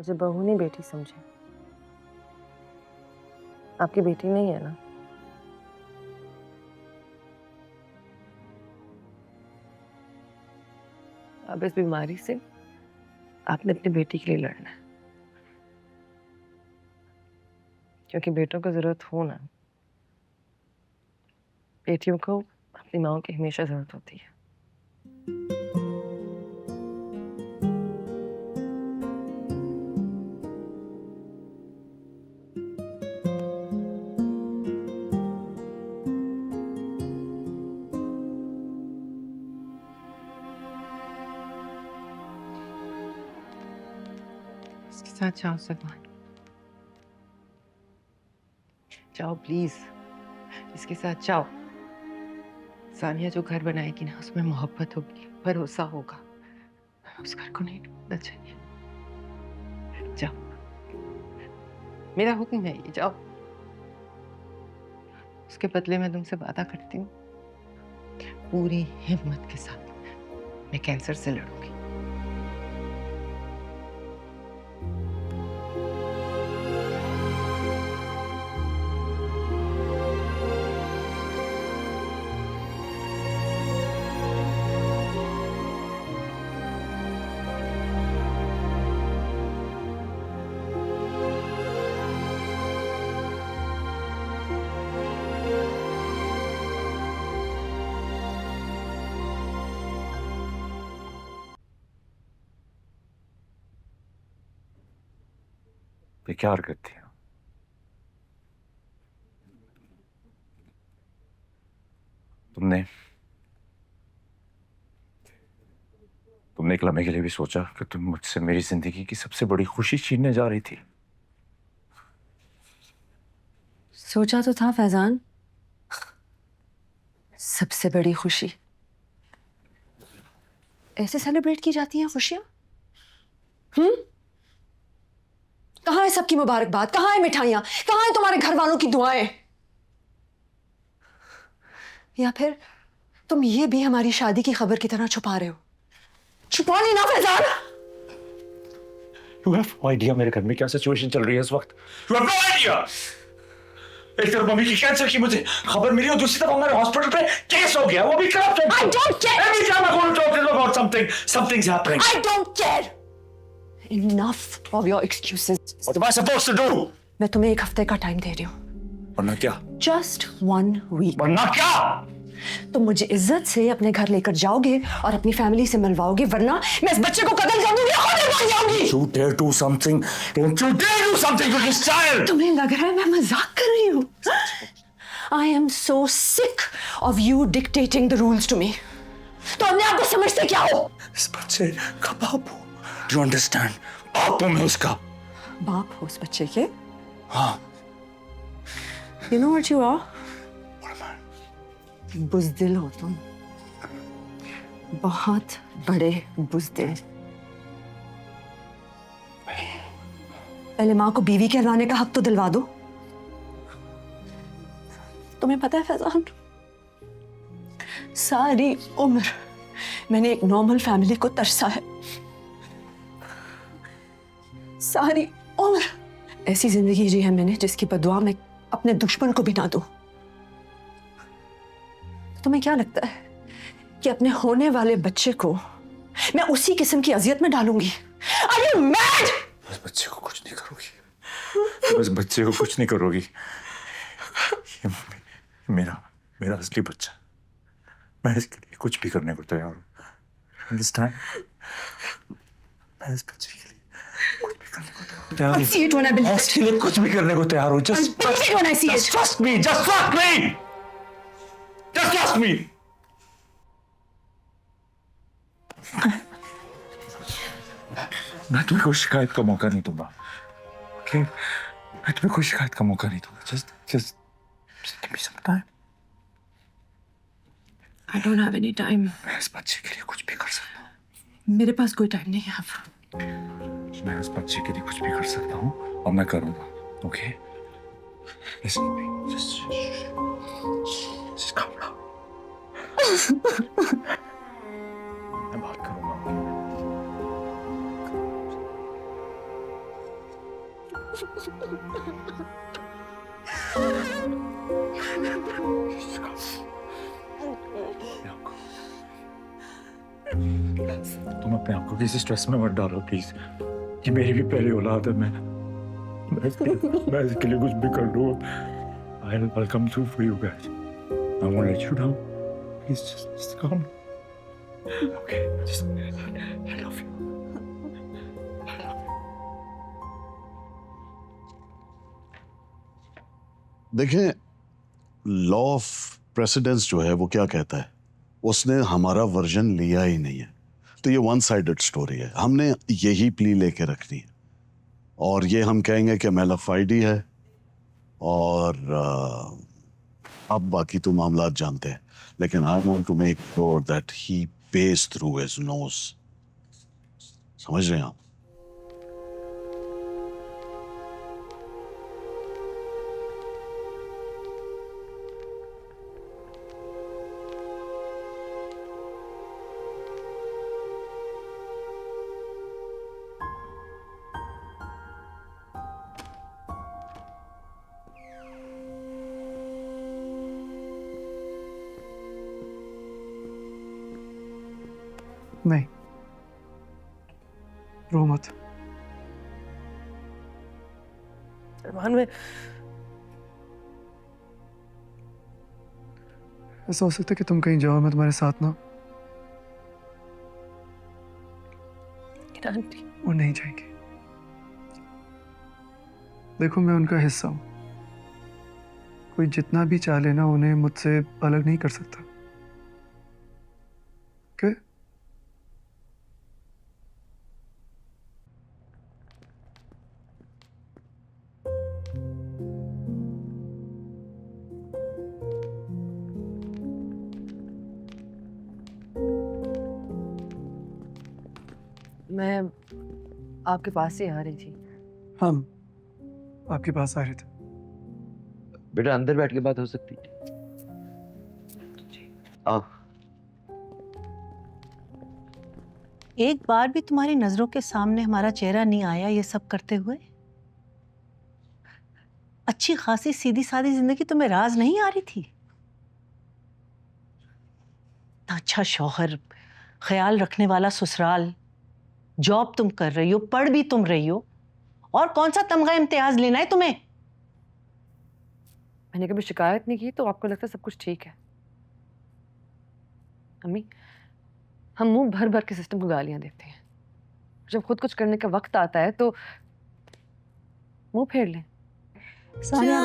मुझे बहू नहीं बेटी समझे। आपकी बेटी नहीं है ना? अब इस बीमारी से आपने अपनी बेटी के लिए लड़ना है, क्योंकि बेटों को जरूरत हो ना, बेटियों को अपनी माओ की हमेशा जरूरत होती है। इसके साथ जाओ सलमान, जाओ प्लीज, इसके साथ जाओ। सानिया जो घर बनाएगी ना, उसमें मोहब्बत होगी, भरोसा होगा। उस घर को नहीं टूटना चाहिए। जाओ, मेरा हुक्म है ये, जाओ। उसके बदले में तुमसे वादा करती हूँ, पूरी हिम्मत के साथ मैं कैंसर से लड़ूंगी। बेकार करती हो। तुमने एक लम्हे के लिए भी सोचा कि तुम मुझसे मेरी जिंदगी की सबसे बड़ी खुशी छीनने जा रही थी? सोचा तो था फैजान, सबसे बड़ी खुशी ऐसे सेलिब्रेट की जाती हैं खुशियां? कहाँ है सबकी मुबारकबाद? कहाँ है मिठाइयां? कहाँ है तुम्हारे घर वालों की दुआएं? या फिर तुम ये भी हमारी शादी की खबर की तरह छुपा रहे हो? छुपा नहीं ना Faizan? You have no idea मेरे घर में क्या सिचुएशन चल रही है इस वक्त। You have no idea। एक तरफ मम्मी की कैंसर की मुझे खबर मिली और दूसरी तरफ हमारे हॉस्पिटल पे केस हो गया, वो भी corrupt. I don't care। Every time I go to talk to them about something's happening। I don't care। Enough of your excuses। What am I supposed to do? मैं तुम्हें 1 हफ्ते का टाइम दे रही हूँ। वरना क्या? Just 1 week। वरना क्या? तुम मुझे इज्जत से अपने घर लेकर जाओगे और अपनी फैमिली से मिलवाओगे, वरना मैं इस बच्चे को कत्ल कर दूंगी और मर जाऊंगी। You dare do something? Don't you dare do something to this child! तुम्हें लग रहा है मैं मजाक कर रही हूँ? I am so sick of you dictating the rules to me। तो अपने आप को समझते क्या हो? इस बच्चे का बाप हूँ। Do you understand? बाप हूँ मैं उसका। बाप हो उस बच्चे के? हाँ। You know what you are? What am I? बुज़दिल हो तुम, बहुत बड़े बुज़दिल। पहले माँ को बीवी कहलाने का हक तो दिलवा दो। तुम्हें पता है फैजान, सारी उम्र मैंने एक नॉर्मल फैमिली को तरसा है। सारी उम्र ऐसी जिंदगी जी है मैंने जिसकी बदुआ मैं अपने दुश्मन को भी ना दूं। तुम्हें क्या लगता है कि अपने होने वाले बच्चे को मैं उसी किस्म की अजियत में डालूंगी? Are you mad? बस बच्चे को कुछ नहीं करोगी। बस बच्चे को कुछ नहीं करोगी। ये मेरा असली बच्चा। मैं इसके लिए कुछ भी करने को तैयार हूँ। Understand? मैं इस बच्चे के लिए कुछ भी करने को तैयार हूँ। I see it when I believe it। इसके लिए कुछ भी करने को तैयार हूँ। I believe it when I see it। Just trust me. Just trust me. Just trust me. मैं तुम्हें कोई शिकायत का मौका नहीं दूंगा। Okay? मैं तुम्हें कोई शिकायत का मौका नहीं दूंगा। Just give me some time। I don't have any time। मैं इस बच्चे के लिए कुछ भी कर सकता हूँ। मेरे पास कोई टाइम नहीं है अब। मैं इस बच्चे के लिए कुछ भी कर सकता हूँ और मैं करूँगा। Okay? Listen to me। Just calm down। मैं बात करूँगा। तुम अपने आप को किसी स्ट्रेस में मत डालो प्लीज। ये मेरी भी पहली औलाद है। मैं इसके लिए कुछ भी कर लूँ। I'll come through for you guys. I won't let you down. Please just come. Okay, just I love you. देखें, लॉ ऑफ प्रेसिडेंस जो है वो क्या कहता है, उसने हमारा वर्जन लिया ही नहीं है, तो ये वन साइडेड स्टोरी है। हमने यही प्ली लेके रखनी है और ये हम कहेंगे कि मेलाफाइडी है और अब बाकी तो मामलात जानते हैं, लेकिन I want to make sure that he pays through his nose. समझ रहे हैं आप? नहीं, रो मत। अरमान, में ऐसा हो सकता है कि तुम कहीं जाओ, मैं तुम्हारे साथ ना। आंटी, वो नहीं जाएंगे। देखो, मैं उनका हिस्सा हूं। कोई जितना भी चाह लेना, उन्हें मुझसे अलग नहीं कर सकता। ओके? मैं आपके पास ही आ रही थी। हम आपके पास आ रहे थे। बेटा अंदर बैठ के बात हो सकती है। आओ। एक बार भी तुम्हारी नजरों के सामने हमारा चेहरा नहीं आया ये सब करते हुए? अच्छी खासी सीधी सादी जिंदगी तुम्हें राज नहीं आ रही थी? इतना अच्छा शौहर, ख्याल रखने वाला ससुराल, जॉब तुम कर रही हो, पढ़ भी तुम रही हो, और कौन सा तमगा इम्तियाज लेना है तुम्हें? मैंने कभी शिकायत नहीं की तो आपको लगता है सब कुछ ठीक है? अम्मी, हम मुंह भर भर के सिस्टम को गालियां देते हैं, जब खुद कुछ करने का वक्त आता है तो मुंह फेर लें। सानिया,